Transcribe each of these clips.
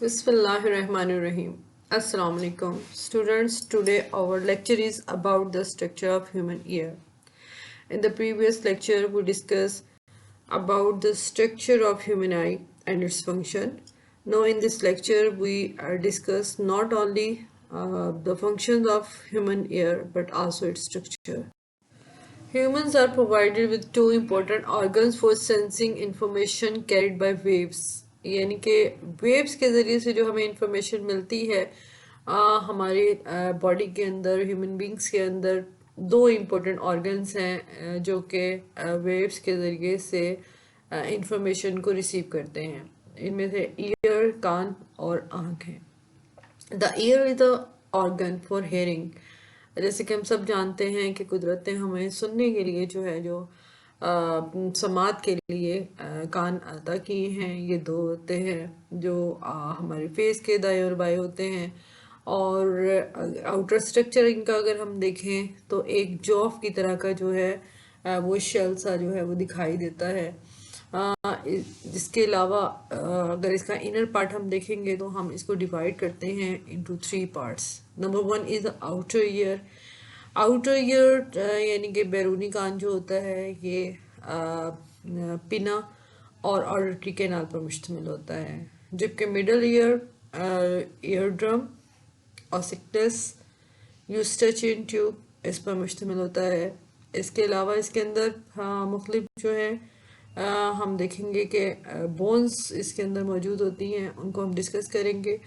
Bismillahirrahmanirrahim. Assalamu alaikum. Students, today our lecture is about the structure of human ear. In the previous lecture, we discussed about the structure of human eye and its function. Now in this lecture, we discuss not only the functions of human ear but also its structure. Humans are provided with two important organs for sensing information carried by waves. यानी कि waves के ज़रिए से जो हमें information मिलती है हमारे बॉडी के अंदर, ह्यूमन बींग्स के अंदर दो इम्पोर्टेंट ऑर्गन्स हैं जो कि वेव्स के ज़रिए से इंफॉर्मेशन को रिसीव करते हैं. इनमें से ईयर, कान और आँख हैं. The year is the organ for hearing. जैसे कि हम सब जानते हैं कि कुदरत ने हमें सुनने के लिए जो समात के लिए कान अता किए हैं. ये दो होते हैं जो हमारे फेस के दाएं और बाएं होते हैं. और आउटर स्ट्रक्चर इनका अगर हम देखें तो एक जॉफ की तरह का जो है वो शेल सा जो है वो दिखाई देता है. जिसके अलावा अगर इसका इनर पार्ट हम देखेंगे तो हम इसको डिवाइड करते हैं into 3 parts. Number 1 is outer ear. Outer ear यानी कि बैरूनी कान जो होता है ये पिना और ऑडिटरी कैनाल पर मुश्तमिल होता है. जबकि middle ear ear drum, ossicles, eustachian tube इस पर मुश्तमिल होता है. इसके अलावा इसके अंदर मुख्तलिफ जो है हम देखेंगे कि बोन्स इसके अंदर मौजूद होती हैं, उनको हम डिस्कस करेंगे.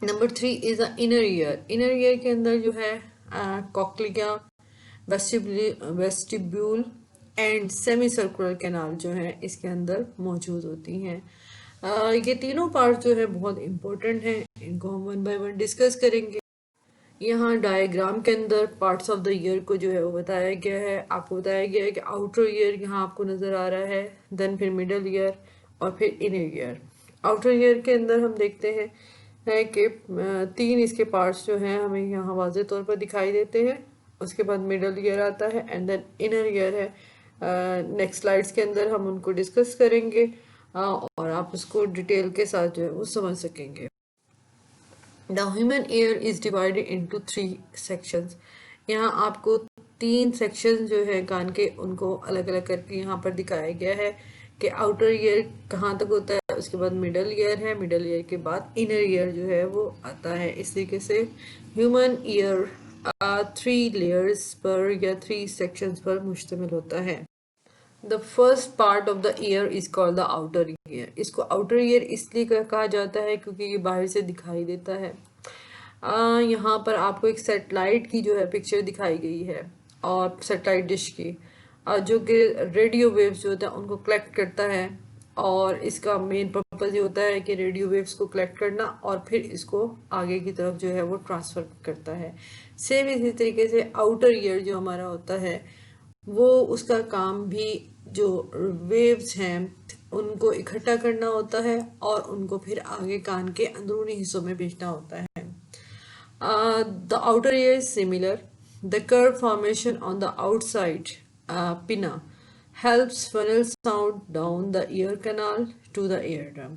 Number 3 is the inner year. Inner ear के अंदर जो है cochlea, vestibule and semi circular canal जो है इसके अंदर मौजूद होती हैं. ये तीनों पार्ट जो है बहुत इम्पोर्टेंट हैं. इनको हम वन बाय वन डिस्कस करेंगे. यहाँ डायग्राम के अंदर पार्ट्स ऑफ द ईयर को जो है वो बताया गया है. आपको बताया गया है कि आउटर ईयर यहाँ आपको नज़र आ रहा है, देन फिर मिडल ईयर और फिर इनर ईयर. आउटर ईयर के अंदर हम देखते हैं है कि 3 इसके पार्ट्स जो हैं हमें यहाँ वाज़े तौर पर दिखाई देते हैं. उसके बाद मिडल ईयर आता है एंड देन इनर ईयर है. नेक्स्ट स्लाइड्स के अंदर हम उनको डिस्कस करेंगे और आप उसको डिटेल के साथ जो है वो समझ सकेंगे. The human ear is divided into 3 sections. यहाँ आपको 3 सेक्शन जो है कान के उनको अलग अलग करके यहाँ पर दिखाया गया है कि आउटर ईयर कहाँ तक होता है. उसके बाद मिडल ईयर है, मिडल ईयर के बाद इनर ईयर जो है वो आता है. इस तरीके से ह्यूमन ईयर 3 लेयर्स पर या 3 सेक्शंस पर मुश्तमिल होता है. The first part of the year is called the outer ear. इसको आउटर ईयर इसलिए कहा जाता है क्योंकि ये बाहर से दिखाई देता है. यहाँ पर आपको एक सेटेलाइट की जो है पिक्चर दिखाई गई है और सेटेलाइट डिश की जो कि रेडियो वेव्स जो होता है उनको कलेक्ट करता है. और इसका मेन पर्पज़ ये होता है कि रेडियो वेव्स को कलेक्ट करना और फिर इसको आगे की तरफ जो है वो ट्रांसफ़र करता है. सेम इसी तरीके से आउटर ईयर जो हमारा होता है वो उसका काम भी जो वेव्स हैं उनको इकट्ठा करना होता है और उनको फिर आगे कान के अंदरूनी हिस्सों में भेजना होता है. The outer ear is similar. The curved formation on the outside pinna helps funnel sound down the ear canal to the eardrum.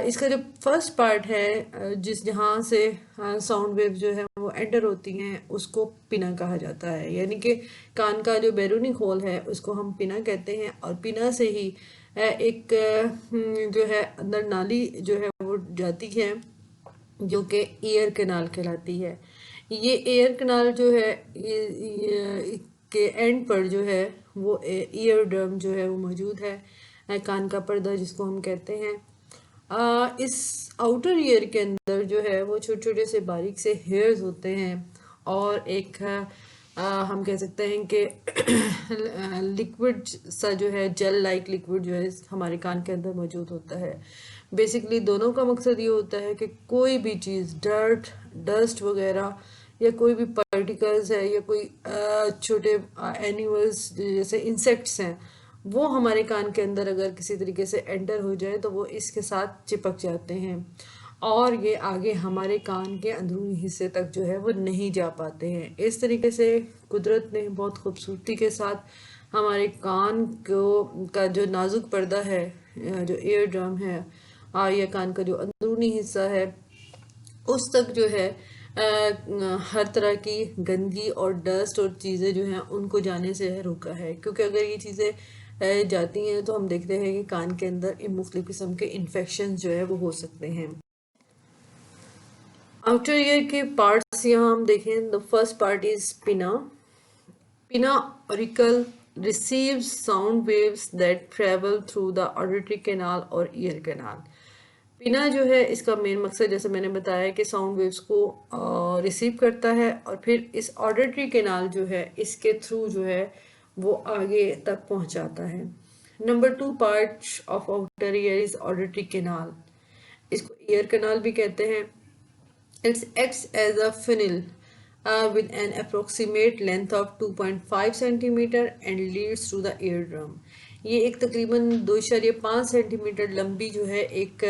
इसका जो फर्स्ट पार्ट है जहाँ से साउंड वेव जो है वो एंटर होती हैं उसको पिना कहा जाता है. यानी कि कान का जो बैरूनी खोल है उसको हम पिना कहते हैं और पिना से ही एक जो है अंदर नाली जो है वो जाती है जो कि ईयर कैनाल कहलाती है. ये ईयर कैनाल जो है ये के एंड पर जो है वो ईयर ड्रम जो है वो मौजूद है, कान का पर्दा जिसको हम कहते हैं. इस आउटर ईयर के अंदर जो है वो छोटे छोटे से बारीक से हेयर्स होते हैं और एक हम कह सकते हैं कि लिक्विड सा जो है जेल लाइक लिक्विड जो है हमारे कान के अंदर मौजूद होता है. बेसिकली दोनों का मकसद ये होता है कि कोई भी चीज़ डर्ट, डस्ट वगैरह या कोई भी पार्टिकल्स है या कोई छोटे एनिमल्स जैसे इंसेक्ट्स हैं वो हमारे कान के अंदर अगर किसी तरीके से एंटर हो जाए तो वो इसके साथ चिपक जाते हैं और ये आगे हमारे कान के अंदरूनी हिस्से तक जो है वो नहीं जा पाते हैं. इस तरीके से कुदरत ने बहुत खूबसूरती के साथ हमारे कान को का जो नाजुक पर्दा है जो ईयर ड्रम है या कान का जो अंदरूनी हिस्सा है उस तक जो है हर तरह की गंदगी और डस्ट और चीज़ें जो हैं उनको जाने से रोका है, क्योंकि अगर ये चीज़ें जाती हैं तो हम देखते हैं कि कान के अंदर मुख्तलिफ किस्म के इन्फेक्शन जो है वो हो सकते हैं। आउटर ईयर के पार्ट्स यहाँ हम देखें, द फर्स्ट पार्ट इज पिना। पिना auricle receives sound waves that travel through the auditory canal और ear canal। पिना जो है इसका मेन मकसद जैसे मैंने बताया कि साउंड वेव्स को रिसीव करता है और फिर इस ऑडिटरी कैनाल जो है इसके थ्रू जो है वो आगे तक पहुंचाता है। Number 2 part of outer ear is auditory canal, इसको ईयर कैनाल भी कहते हैं। It acts as a funnel with an approximate length of 2.5 centimeter and leads to the eardrum। ये एक तकरीबन 2.5 सेंटीमीटर लंबी जो है एक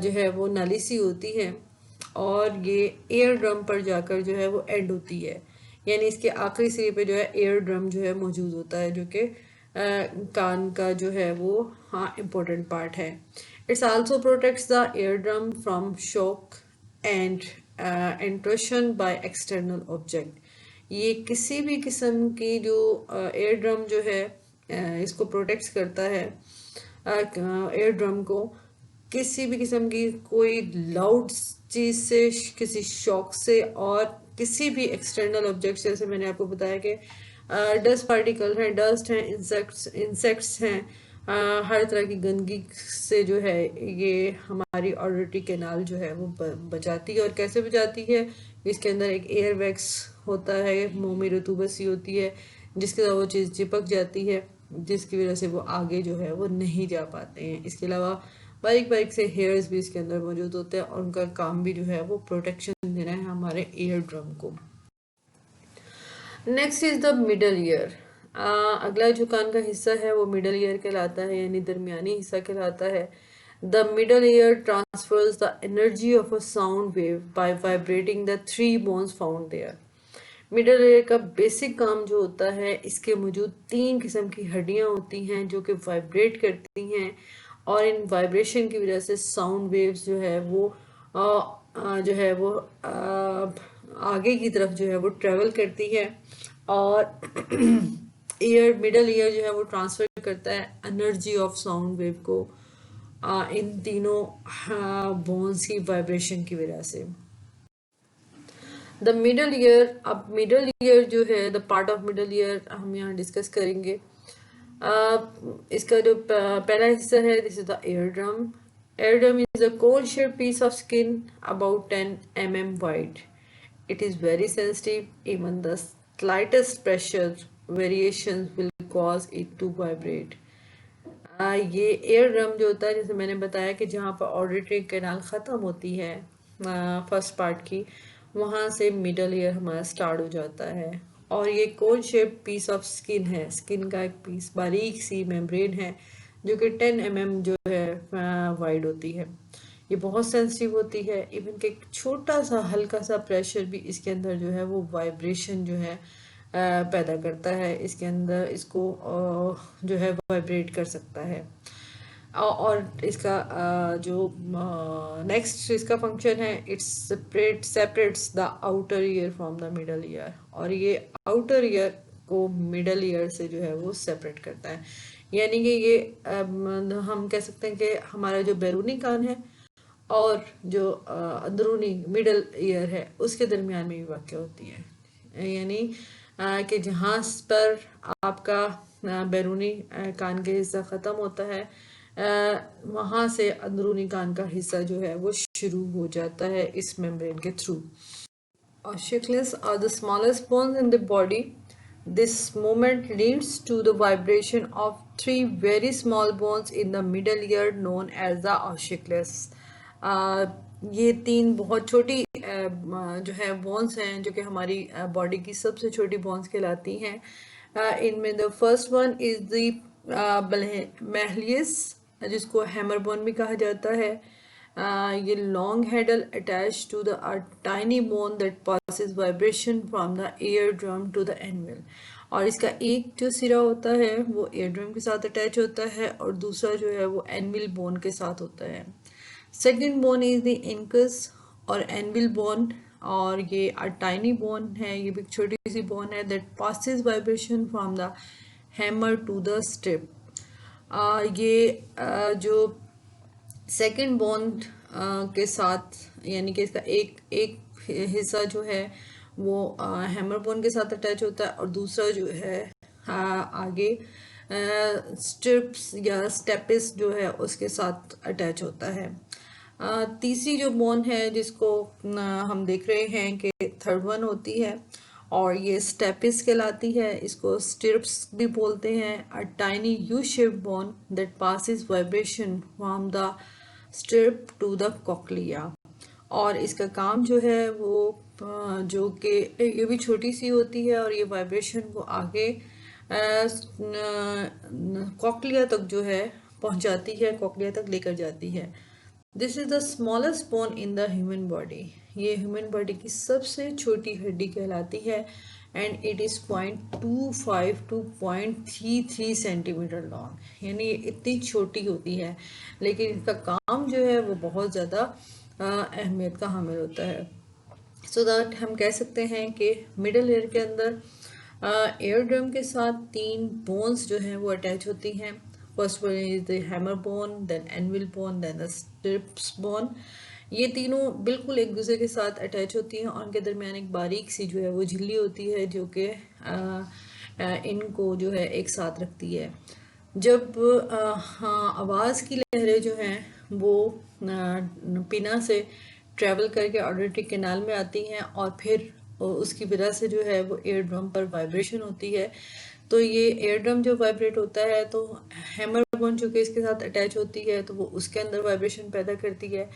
जो है वो नाली सी होती है और ये एयर ड्रम पर जाकर जो है वो एंड होती है, यानी इसके आखिरी सिरे पे जो है एयर ड्रम जो है मौजूद होता है, जो कि कान का जो है वो हाँ इम्पोर्टेंट पार्ट है। It's also protects the ear drum from shock and intrusion by external object. ये किसी भी किस्म की जो एयर ड्रम जो है इसको प्रोटेक्ट करता है, एयर ड्रम को किसी भी किस्म की कोई लाउड चीज़ से, किसी शॉक से और किसी भी एक्सटर्नल ऑब्जेक्ट, जैसे मैंने आपको बताया कि डस्ट पार्टिकल हैं, डस्ट हैं, इंसेक्ट्स हैं, हर तरह की गंदगी से जो है ये हमारी ऑडिटरी कैनाल जो है वो बचाती है। और कैसे बचाती है, इसके अंदर एक एयर वैक्स होता है, मुंह में रतूबत सी होती है जिसके साथ वो चीज़ चिपक जाती है, जिसकी वजह से वो आगे जो है वो नहीं जा पाते हैं। इसके अलावा बारीक बारीक से हेयर्स भी इसके अंदर मौजूद होते हैं और उनका काम भी जो है वो प्रोटेक्शन देना है हमारे ईयर ड्रम को। Next is the middle year. अगला जो कान का हिस्सा है वो मिडल ईयर कहलाता है, यानी दरमियानी हिस्सा कहलाता है। The middle ear transfers the energy of a sound wave by vibrating the 3 bones found there. Middle ear का बेसिक काम जो होता है, इसके मौजूद 3 किस्म की हड्डियां होती हैं जो कि वाइब्रेट करती हैं और इन वाइब्रेशन की वजह से साउंड वेव्स जो है वो जो है वो आगे की तरफ जो है वो ट्रेवल करती है और ईयर मिडल ईयर जो है वो ट्रांसफर करता है एनर्जी ऑफ साउंड वेव को इन तीनों बोन्स की वाइब्रेशन की वजह से। द मिडल ईयर, अब मिडल ईयर जो है the part of middle ear हम यहाँ डिस्कस करेंगे। इसका जो पहला हिस्सा है this is the ear drum. Ear drum is a cone shaped piece of skin about 10 mm wide. It is very sensitive, even the slightest pressure variations will cause it to vibrate. ये ear drum जो होता है, जैसे मैंने बताया कि जहाँ पर ऑडिटरी कैनाल ख़त्म होती है फर्स्ट पार्ट की, वहाँ से मिडल ईयर हमारा स्टार्ट हो जाता है और ये cone shape piece of skin है, स्किन का एक पीस बारीक सी मेम्ब्रेन है जो कि 10 mm जो है वाइड होती है। ये बहुत सेंसिटिव होती है, इवन कि एक छोटा सा हल्का सा प्रेशर भी इसके अंदर जो है वो वाइब्रेशन जो है पैदा करता है, इसके अंदर इसको जो है वाइब्रेट कर सकता है। और इसका जो नेक्स्ट इसका फंक्शन है, it's separates the outer ear from the middle year, और ये आउटर ईयर को मिडल ईयर से जो है वो सेपरेट करता है। यानी कि ये हम कह सकते हैं कि हमारा जो बैरूनी कान है और जो अंदरूनी मिडल ईयर है उसके दरमियान में भी वाक़ होती है, यानी कि जहाँ पर आपका बैरूनी कान के हिस्सा ख़त्म होता है वहाँ से अंदरूनी कान का हिस्सा जो है वो शुरू हो जाता है इस मेम्ब्रेन के through. Ossicles are the smallest bones in the body. This movement leads to the vibration of 3 very small bones in the middle ear known as the ossicles। ये 3 बहुत छोटी जो है बोन्स हैं जो कि हमारी बॉडी की सबसे छोटी बोन्स कहलाती हैं। इनमें the first one is the malleus, जिसको हैमर बोन भी कहा जाता है। ये long handle attach to the tiny bone that passes vibration from the eardrum to the anvil। और इसका एक जो सिरा होता है वो ईयर ड्रम के साथ अटैच होता है और दूसरा जो है वो एनविल बोन के साथ होता है। Second bone is the incus और एनविल बोन, और ये टाइनी बोन है, ये भी एक छोटी सी बोन है that passes vibration from the hammer to the stirrup. ये जो सेकेंड बोन के साथ, यानी कि इसका एक एक हिस्सा जो है वो हैमर बोन के साथ अटैच होता है और दूसरा जो है आगे स्ट्रिप्स या स्टेपिस जो है उसके साथ अटैच होता है। तीसरी जो बोन है जिसको हम देख रहे हैं कि थर्ड वन होती है और ये स्टेपिस कहलाती है, इसको स्टिर्प्स भी बोलते हैं। A tiny U shape bone that passes vibration from the stirrup to the cochlea. और इसका काम जो है वो जो कि ये भी छोटी सी होती है और ये वाइब्रेशन को आगे कॉक्लिया तक जो है पहुंचाती है, कॉक्लिया तक लेकर जाती है। This is the smallest bone in the human body. ये ह्यूमन बॉडी की सबसे छोटी हड्डी कहलाती है and it is 0.25 to 0.33 centimetre long, यानी ये इतनी छोटी होती है लेकिन इसका काम जो है वो बहुत ज़्यादा अहमियत का हामिल होता है। सो दैट हम कह सकते हैं कि मिडल ईयर के अंदर एयर ड्रम के साथ तीन बोन्स जो हैं वो अटैच होती हैं। First one is the hammer bone, then anvil bone, then the stirrups bone. ये तीनों बिल्कुल एक दूसरे के साथ अटैच होती हैं और उनके दरमियान एक बारीक सी जो है वो झिल्ली होती है जो कि इनको जो है एक साथ रखती है। जब हाँ आवाज़ की लहरें जो हैं वो पिना से ट्रैवल करके ऑडिटरी कैनाल में आती हैं और फिर उसकी वजह से जो है वो एयर ड्रम पर वाइब्रेशन होती है। तो ये एयर ड्रम जो वाइब्रेट होता है तो हैमर बोन चूँकि इसके साथ अटैच होती है तो वो उसके अंदर वाइब्रेशन पैदा करती है।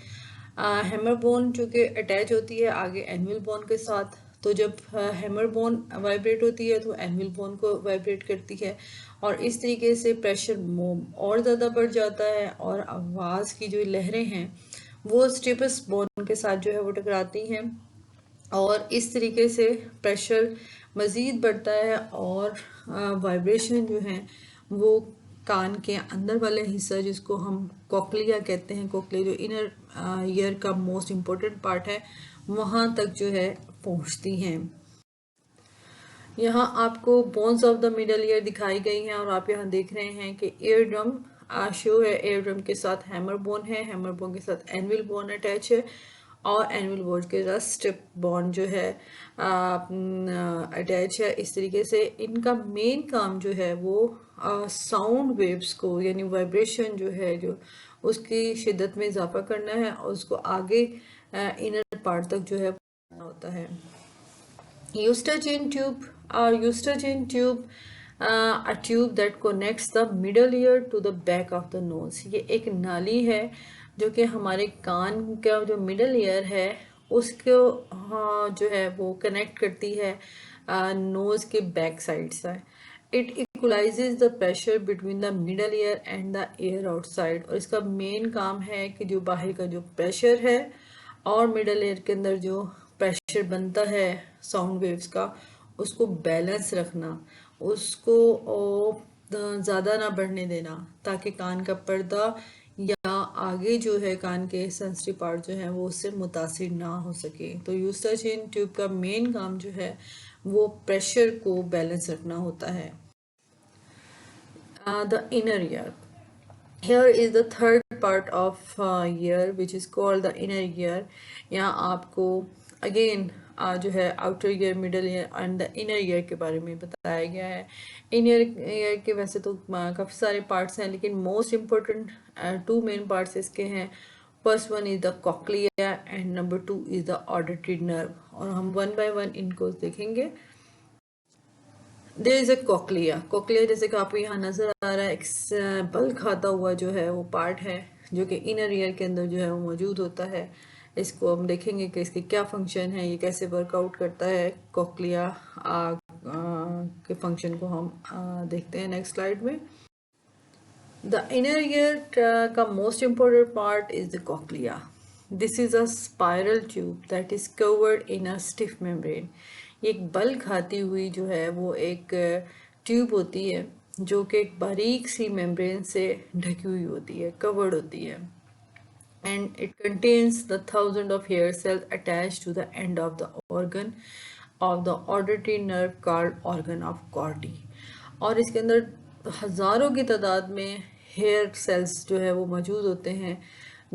हैमर बोन चूँकि अटैच होती है आगे एनविल बोन के साथ, तो जब हैमर बोन वाइब्रेट होती है तो एनविल बोन को वाइब्रेट करती है और इस तरीके से प्रेशर और ज़्यादा बढ़ जाता है और आवाज़ की जो लहरें हैं वो स्टिपस बोन के साथ जो है वो टकराती हैं और इस तरीके से प्रेशर मज़ीद बढ़ता है और वाइब्रेशन जो है वो कान के अंदर वाले हिस्सा जिसको हम कोक्लिया कहते हैं, कोक्लिया जो इनर ईयर का मोस्ट इम्पोर्टेंट पार्ट है, वहाँ तक जो है पहुँचती हैं। यहाँ आपको bones of the middle year दिखाई गई हैं और आप यहाँ देख रहे हैं कि एयर ड्रम शो है, एयर ड्रम के साथ हैमर बोन है, हैमर बोन के साथ एनविल बोन अटैच है और एनविल बोन के साथ स्ट्रिप बोन जो है अटैच है। इस तरीके से इनका मेन काम जो है वो साउंड वेव्स को यानी वाइब्रेशन जो है जो उसकी शिद्दत में इजाफा करना है और उसको आगे इनर पार्ट तक जो है होता है। Eustachian tube, Eustachian tube, a tube that connects the middle ear to the back of the nose। ये एक नाली है जो कि हमारे कान का जो मिडल ईयर है उसको जो है वो कनेक्ट करती है नोज़ के बैक साइड से। It equalises the pressure between the middle ear and the air outside, और इसका मेन काम है कि जो बाहर का जो प्रेशर है और मिडल ईयर के अंदर जो प्रेशर बनता है साउंड वेव्स का उसको बैलेंस रखना, उसको ज़्यादा ना बढ़ने देना ताकि कान का पर्दा या आगे जो है कान के सेंसिटिव पार्ट जो है वो उससे मुतासिर ना हो सके। तो यूस्टाचिन ट्यूब का मेन काम जो है वो प्रेशर को बैलेंस रखना होता है। The inner year, here is the third part of ear which is called the inner ear। यहाँ आपको again जो है outer ear, middle ear and the inner year के बारे में बताया गया है। इनर ईयर के वैसे तो काफ़ी सारे पार्ट्स हैं लेकिन most important two main parts इसके हैं। First one is the cochlea and number 2 is the auditory nerve, और हम वन बाय वन इनको देखेंगे। There is a cochlea, cochlea जैसे कि आपको यहाँ नज़र आ रहा है एक बल खाता हुआ जो है वो पार्ट है जो कि इनर ईयर के अंदर जो है वो मौजूद होता है। इसको हम देखेंगे कि इसके क्या फंक्शन है, ये कैसे वर्कआउट करता है। कोक्लिया के फंक्शन को हम देखते हैं नेक्स्ट स्लाइड में। द इनर ईयर का most important part is the cochlea. This is a spiral tube that is covered in a stiff membrane. एक बल खाती हुई जो है वो एक ट्यूब होती है जो कि एक बारीक सी मेम्ब्रेन से ढकी हुई होती है, कवर्ड होती है, and it contains the thousand of hair cells attached to the end of the organ of the auditory nerve called organ of Corti। और इसके अंदर हज़ारों की तादाद में हेयर सेल्स जो है वो मौजूद होते हैं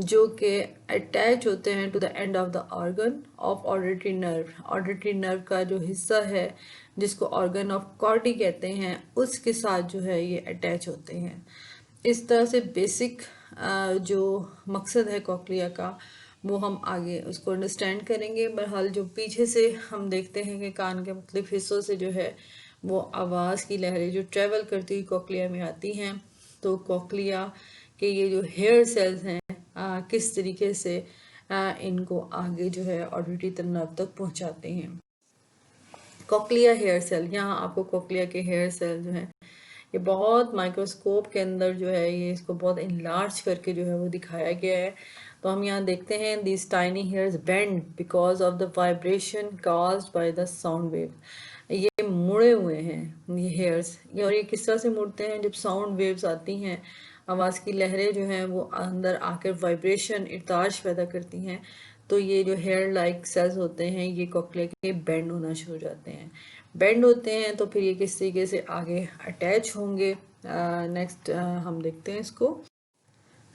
जो कि अटैच होते हैं to the end of the organ of auditory nerve. Auditory nerve का जो हिस्सा है जिसको ऑर्गन ऑफ कॉर्टी कहते हैं उसके साथ जो है ये अटैच होते हैं। इस तरह से बेसिक जो मकसद है कॉकलिया का वो हम आगे उसको अंडरस्टैंड करेंगे। बहरहाल जो पीछे से हम देखते हैं कि कान के मुख्तलिफ हिस्सों से जो है वो आवाज़ की लहरें जो ट्रेवल करती हुई कॉकलिया में आती हैं, तो कॉकलिया के ये जो हेयर सेल्स हैं किस तरीके से इनको आगे जो है ऑडिटरी नर्व तक पहुंचाते हैं। कॉकलिया हेयर सेल, यहाँ आपको कॉकलिया के हेयर सेल जो हैं ये बहुत माइक्रोस्कोप के अंदर जो है ये इसको बहुत इनलार्ज करके जो है वो दिखाया गया है। तो हम यहाँ देखते हैं this tiny hairs bend because of the vibration caused by the sound wave. ये मुड़े हुए हैं ये हेयर्स, और ये किस तरह से मुड़ते हैं, जब साउंड वेव्स आती हैं, आवाज़ की लहरें जो हैं वो अंदर आकर वाइब्रेशन इर्ताज पैदा करती हैं, तो ये जो हेयर लाइक सेल्स होते हैं ये कॉकलिया के बेंड होना शुरू हो जाते हैं। बेंड होते हैं तो फिर ये किस तरीके से आगे अटैच होंगे। नेक्स्ट हम देखते हैं इसको,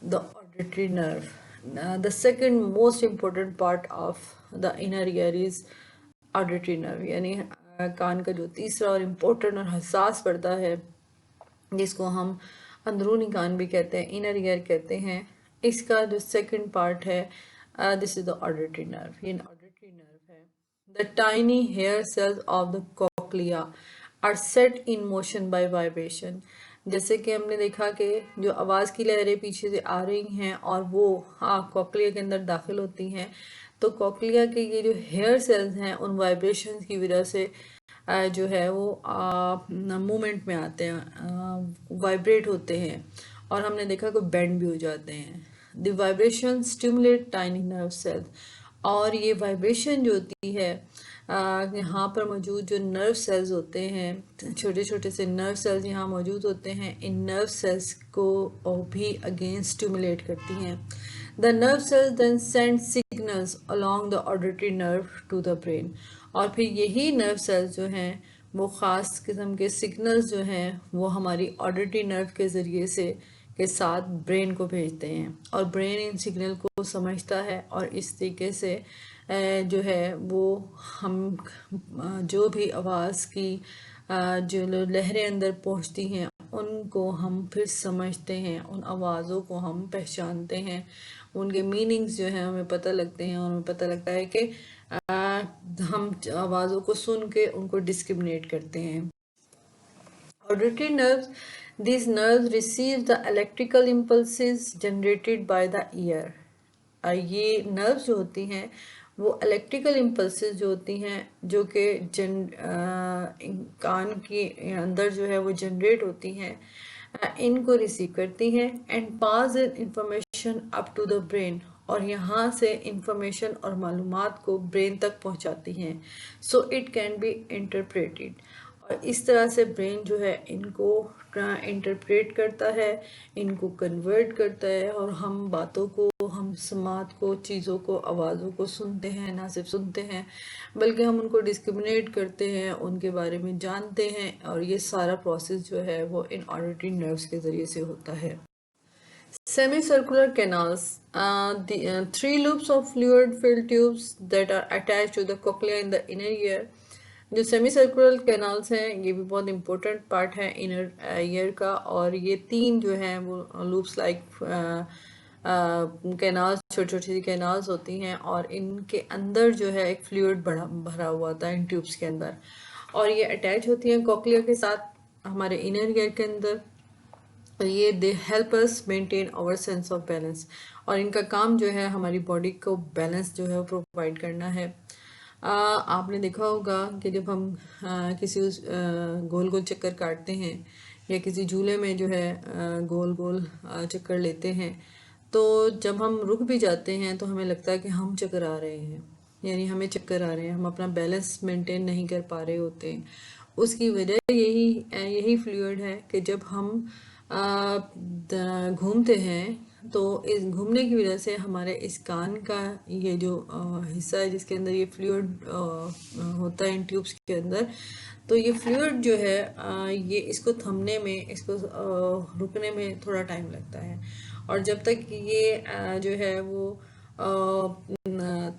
the auditory nerve. The second most important part of the inner year is auditory nerve, यानी कान का जो तीसरा और इम्पोर्टेंट और हसास पर्दा है जिसको हम अंदरूनी कान भी कहते हैं, इनर ईयर कहते हैं, इसका जो सेकंड पार्ट है this is the auditory nerve. ये ऑडिटरी नर्व है। The tiny hair cells of the cochlea are set in motion by vibration. जैसे कि हमने देखा कि जो आवाज़ की लहरें पीछे से आ रही हैं और वो कॉकलिया के अंदर दाखिल होती हैं, तो कॉकलिया के ये जो हेयर सेल्स हैं उन वाइब्रेशंस की वजह से जो है वो मूवमेंट में आते हैं, वाइब्रेट होते हैं, और हमने देखा कि बेंड भी हो जाते हैं। The vibration stimulate tiny nerve cells, और ये वाइब्रेशन जो होती है यहाँ पर मौजूद जो नर्व सेल्स होते हैं, छोटे छोटे से नर्व सेल्स यहाँ मौजूद होते हैं, इन नर्व सेल्स को भी अगेन स्टिमुलेट करती हैं। The nerve cells then send signals along the auditory nerve to the brain, और फिर यही नर्व सेल्स जो हैं वो ख़ास किस्म के सिग्नल्स जो हैं वो हमारी ऑडिटरी नर्व के ज़रिए से के साथ ब्रेन को भेजते हैं, और ब्रेन इन सिग्नल को समझता है, और इस तरीके से जो है वो हम जो भी आवाज़ की जो लहरें अंदर पहुंचती हैं उनको हम फिर समझते हैं, उन आवाज़ों को हम पहचानते हैं, उनके मीनिंग्स जो हैं हमें पता लगते हैं, और हमें पता लगता है कि हम आवाज़ों को सुन के उनको डिस्क्रिमिनेट करते हैं। Auditory nerves, these nerves receive the electrical impulses generated by the ear। ये नर्व्स जो होती हैं वो इलेक्ट्रिकल इम्पल्सेस जो होती हैं जो कि कान के अंदर जो है वो जनरेट होती हैं, इनको रिसीव करती हैं and pass information up to the brain, और यहाँ से इंफॉर्मेशन और मालूमात को ब्रेन तक पहुँचाती हैं। So it can be interpreted, और इस तरह से ब्रेन जो है इनको इंटरप्रेट करता है, इनको कन्वर्ट करता है, और हम बातों को, हम समात को, चीज़ों को, आवाज़ों को सुनते हैं, ना सिर्फ सुनते हैं बल्कि हम उनको डिस्क्रिमिनेट करते हैं, उनके बारे में जानते हैं, और ये सारा प्रोसेस जो है वो इन ऑडिटरी नर्व्स के ज़रिए से होता है। Semicircular canals, the three loops of fluid filled tubes that are attached to the cochlea in the inner ear। जो सेमी सर्कुलर कैनाल्स हैं ये भी बहुत इम्पोर्टेंट पार्ट है इनर ईयर का, और ये तीन जो हैं वो लूप्स लाइक कैनाल्स, छोटी छोटी सी कैनाल्स होती हैं, और इनके अंदर जो है एक फ्लूइड भरा हुआ होता है इन ट्यूब्स के अंदर, और ये अटैच होती हैं कॉकलिया के साथ हमारे इनर ईयर के अंदर। ये they help us maintain our sense of balance, और इनका काम जो है हमारी बॉडी को बैलेंस जो है वो प्रोवाइड करना है। आपने देखा होगा कि जब हम किसी गोल गोल चक्कर काटते हैं या किसी झूले में जो है गोल गोल चक्कर लेते हैं, तो जब हम रुक भी जाते हैं तो हमें लगता है कि हम चक्कर आ रहे हैं, यानी हमें चक्कर आ रहे हैं, हम अपना बैलेंस मेंटेन नहीं कर पा रहे होते हैं, उसकी वजह यही फ्लूइड है कि जब हम घूमते हैं तो इस घूमने की वजह से हमारे इस कान का ये जो हिस्सा है जिसके अंदर ये फ्लूइड होता है इन ट्यूब्स के अंदर, तो ये फ्लूइड जो है ये इसको थमने में, इसको रुकने में थोड़ा टाइम लगता है। और जब तक ये जो है वो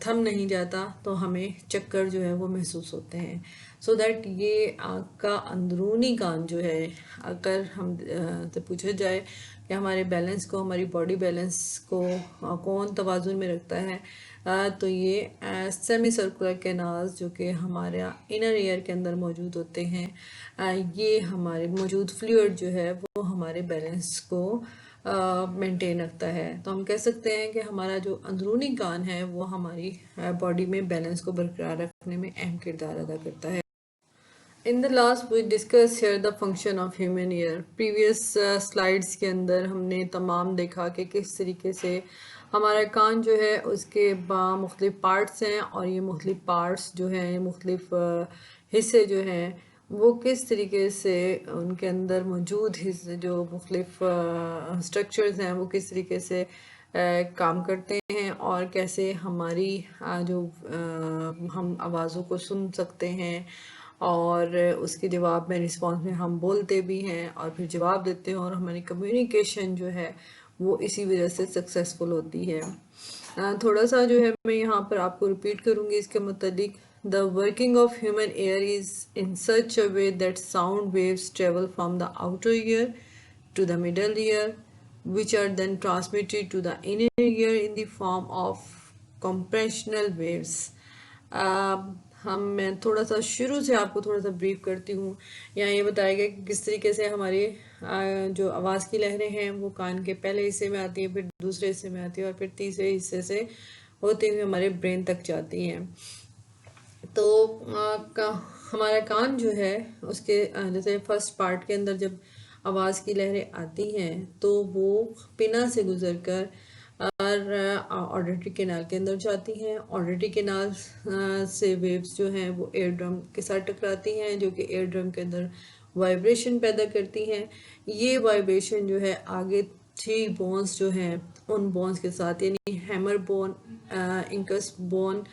थम नहीं जाता तो हमें चक्कर जो है वो महसूस होते हैं। सो दैट ये आँख का अंदरूनी कान जो है, अगर हम तो पूछा जाए कि हमारे बैलेंस को, हमारी बॉडी बैलेंस को कौन तवाज़ुन में रखता है, तो ये सेमी सर्कुलर कैनाल्स जो कि हमारे इनर ईयर के अंदर मौजूद होते हैं, ये हमारे मौजूद फ्लूइड जो है वो हमारे बैलेंस को मेंटेन रखता है। तो हम कह सकते हैं कि हमारा जो अंदरूनी कान है वो हमारी बॉडी में बैलेंस को बरकरार रखने में अहम किरदार अदा करता है। In the last we discussed here the function of human ear. Previous slides के अंदर हमने तमाम देखा कि किस तरीके से हमारा कान जो है उसके मुख्तलिफ पार्ट्स हैं, और ये मुख्तलिफ पार्ट्स जो हैं, मुख्तलिफ हिस्से जो हैं, वो किस तरीके से उनके अंदर मौजूद हिस्से जो मुख्तलिफ स्ट्रक्चर्स हैं वो किस तरीके से काम करते हैं, और कैसे हमारी जो हम आवाज़ों को सुन सकते हैं और उसके जवाब में, रिस्पॉन्स में हम बोलते भी हैं और फिर जवाब देते हैं, और हमारी कम्युनिकेशन जो है वो इसी वजह से सक्सेसफुल होती है। थोड़ा सा जो है मैं यहाँ पर आपको रिपीट करूँगी इसके मुतालिक। The working of human air is in such a way that sound waves travel from the outer ear to the middle ear, which are then transmitted to the inner ear in the form of compressional waves. मैं थोड़ा सा शुरू से आपको थोड़ा सा brief करती हूँ। यहाँ ये बताया गया कि किस तरीके से हमारी जो आवाज़ की लहरें हैं वो कान के पहले हिस्से में आती है, फिर दूसरे हिस्से में आती है, और फिर तीसरे हिस्से से होते हुए हमारे ब्रेन तक जाती हैं। तो हमारा कान जो है उसके जैसे फर्स्ट पार्ट के अंदर जब आवाज़ की लहरें आती हैं तो वो पिना से गुजरकर ऑडिटरी कैनाल के अंदर जाती हैं। ऑडिटरी कैनाल से वेव्स जो हैं वो एयर ड्रम के साथ टकराती हैं, जो कि एयर ड्रम के अंदर वाइब्रेशन पैदा करती हैं। ये वाइब्रेशन जो है आगे 3 बोन्स जो हैं उन बोन्स के साथ, यानी हैमर बोन, इंकस बोन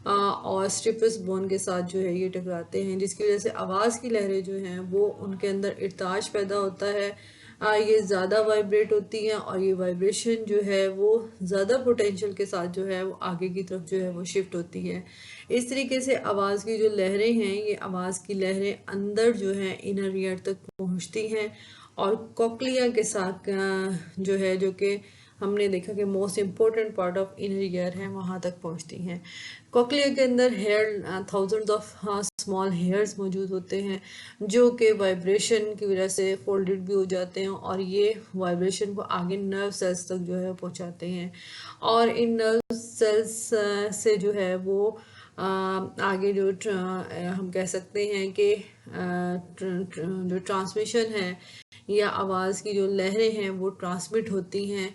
और स्ट्रिपस बोन के साथ जो है ये टकराते हैं, जिसकी वजह से आवाज़ की लहरें जो हैं वो उनके अंदर इर्ताश पैदा होता है। ये ज़्यादा वाइब्रेट होती हैं, और ये वाइब्रेशन जो है वो ज़्यादा पोटेंशियल के साथ जो है वो आगे की तरफ जो है वो शिफ्ट होती है। इस तरीके से आवाज़ की जो लहरें हैं, ये आवाज़ की लहरें अंदर जो है इनर ईयर तक पहुंचती हैं, और कॉक्लिया के साथ जो है, जो कि हमने देखा कि most important part of inner ear है, वहाँ तक पहुँचती हैं। कॉक्लिया के अंदर hair thousands of small hairs मौजूद होते हैं, जो कि वाइब्रेशन की वजह से फोल्डेड भी हो जाते हैं, और ये वाइब्रेशन को आगे नर्व सेल्स तक जो है पहुँचाते हैं, और इन नर्व सेल्स से जो है वो आगे जो हम कह सकते हैं कि जो ट्रांसमिशन है या आवाज़ की जो लहरें हैं वो ट्रांसमिट होती हैं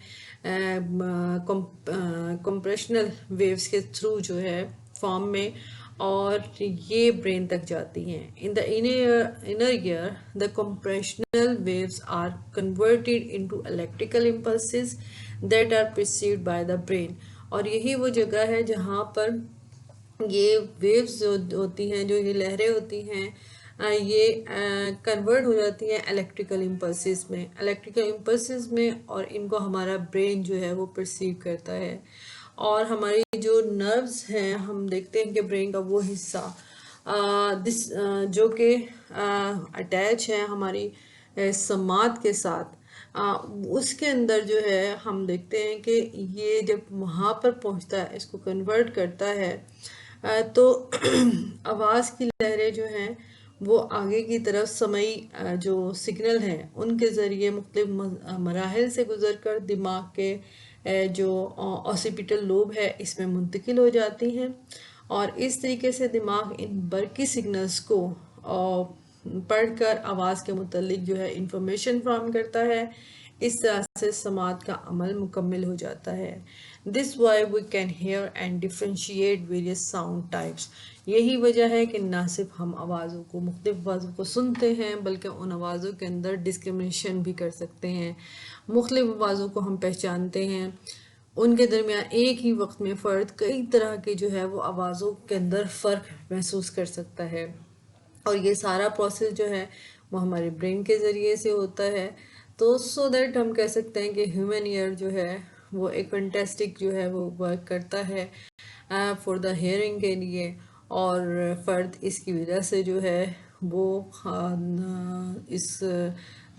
कंप्रेशनल वेव्स के थ्रू जो है फॉर्म में, और ये ब्रेन तक जाती हैं। In the inner ear the compressional waves are converted into electrical impulses that are perceived by the brain. और यही वो जगह है जहाँ पर ये वेव्स जो होती हैं, जो ये लहरें होती हैं, ये कन्वर्ट हो जाती हैं इलेक्ट्रिकल इम्पल्सेस में, और इनको हमारा ब्रेन जो है वो परसीव करता है। और हमारी जो नर्व्स हैं, हम देखते हैं कि ब्रेन का वो हिस्सा जो कि अटैच है हमारी समात के साथ, उसके अंदर जो है हम देखते हैं कि ये जब वहाँ पर पहुँचता है, इसको कन्वर्ट करता है, तो आवाज़ की लहरें जो हैं वो आगे की तरफ समई जो सिग्नल हैं उनके ज़रिए मुख्तलिफ मराहल से गुज़र कर दिमाग के जो ऑसिपिटल लोब है इसमें मुंतकिल हो जाती हैं, और इस तरीके से दिमाग इन बरकी सिग्नल्स को पढ़कर आवाज़ के मुतल्लिक जो है इंफॉर्मेशन फ्राहम करता है। इस तरह से समात का अमल मुकम्मल हो जाता है। This way we can hear and differentiate various sound types. यही वजह है कि ना सिर्फ हम आवाज़ों को, मुख्तलिफ आवाज़ों को सुनते हैं, बल्कि उन आवाज़ों के अंदर डिस्क्रिमिनेशन भी कर सकते हैं। मुख्तलिफ आवाज़ों को हम पहचानते हैं, उनके दरमियान एक ही वक्त में फ़र्द कई तरह के जो है वो आवाज़ों के अंदर फ़र्क महसूस कर सकता है। और ये सारा प्रोसेस जो है वो हमारे ब्रेन के ज़रिए से होता है। तो सो दैट हम कह सकते हैं कि ह्यूमन ईयर जो है वो एक फैंटास्टिक जो है वो वर्क करता है फॉर द हेयरिंग के लिए। और फ़र्द इसकी वजह से जो है वो इस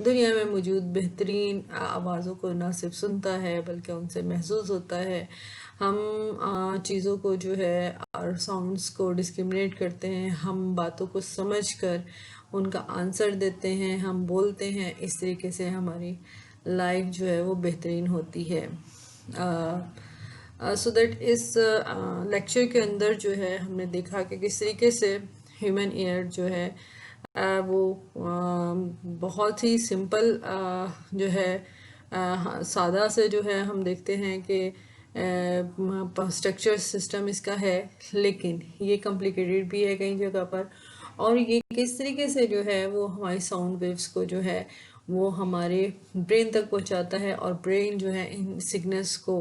दुनिया में मौजूद बेहतरीन आवाज़ों को ना सिर्फ सुनता है बल्कि उनसे महसूस होता है। हम चीज़ों को जो है और साउंड्स को डिस्क्रिमिनेट करते हैं, हम बातों को समझकर उनका आंसर देते हैं, हम बोलते हैं। इस तरीके से हमारी लाइफ जो है वो बेहतरीन होती है। सो दैट इस लेक्चर के अंदर जो है हमने देखा कि किस तरीके से ह्यूमन ईयर जो है वो बहुत ही सिंपल जो है सादा से जो है हम देखते हैं कि स्ट्रक्चर सिस्टम इसका है, लेकिन ये कॉम्प्लिकेटेड भी है कई जगह पर। और ये किस तरीके से जो है वो हमारी साउंड वेव्स को जो है वो हमारे ब्रेन तक पहुंचाता है, और ब्रेन जो है इन सिग्नल्स को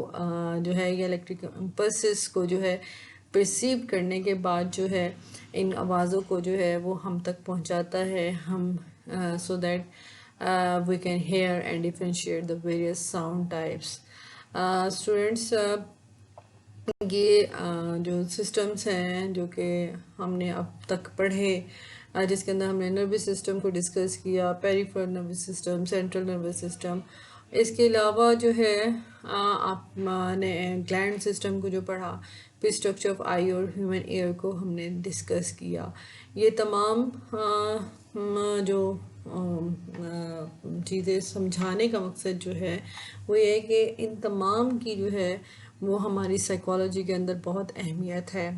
जो है ये इलेक्ट्रिक इम्पल्सेस को जो है परसीव करने के बाद जो है इन आवाज़ों को जो है वो हम तक पहुंचाता है। हम so that we can hear and differentiate the various sound types. Students, ये जो सिस्टम्स हैं जो कि हमने अब तक पढ़े, जिसके अंदर हमने नर्वस सिस्टम को डिस्कस किया, peripheral nervous system, central nervous system. इसके अलावा जो है आपने ग्लैंड सिस्टम को जो पढ़ा, फिर स्ट्रक्चर ऑफ आई और ह्यूमन ईयर को हमने डिस्कस किया। ये तमाम जो चीज़ें समझाने का मकसद जो है वो ये है कि इन तमाम की जो है वो हमारी साइकोलॉजी के अंदर बहुत अहमियत है।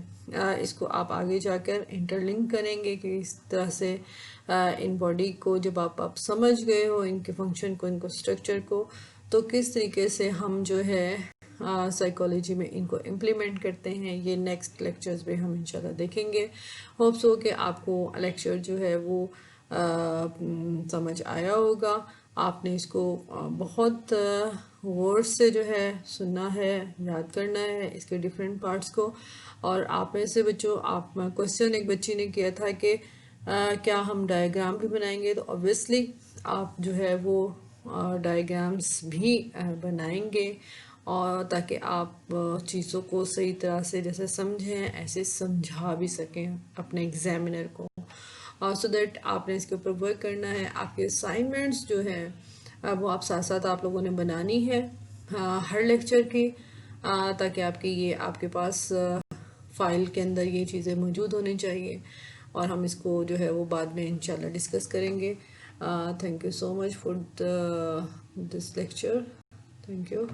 इसको आप आगे जाकर इंटरलिंक करेंगे कि इस तरह से इन बॉडी को जब आप समझ गए हो, इनके फंक्शन को, इनको स्ट्रक्चर को, तो किस तरीके से हम जो है साइकोलॉजी में इनको इम्प्लीमेंट करते हैं, ये नेक्स्ट लेक्चर्स में हम इंशाल्लाह देखेंगे। होप्स हो कि आपको लेक्चर जो है वो समझ आया होगा। आपने इसको बहुत गौर से जो है सुनना है, याद करना है इसके डिफरेंट पार्ट्स को। और आप में से बच्चों, आप क्वेश्चन एक बच्ची ने किया था कि क्या हम डायग्राम भी बनाएंगे, तो ऑब्वियसली आप जो है वो डायग्राम्स भी बनाएंगे, और ताकि आप चीज़ों को सही तरह से जैसे समझें ऐसे समझा भी सकें अपने एग्जामिनर को। सो दैट आपने इसके ऊपर वर्क करना है। आपके असाइनमेंट्स जो हैं वो आप साथ साथ आप लोगों ने बनानी है हर लेक्चर की, ताकि आपकी ये आपके पास फाइल के अंदर ये चीज़ें मौजूद होनी चाहिए, और हम इसको जो है वो बाद में इंशाल्लाह डिस्कस करेंगे। Thank you so much for this lecture. Thank you.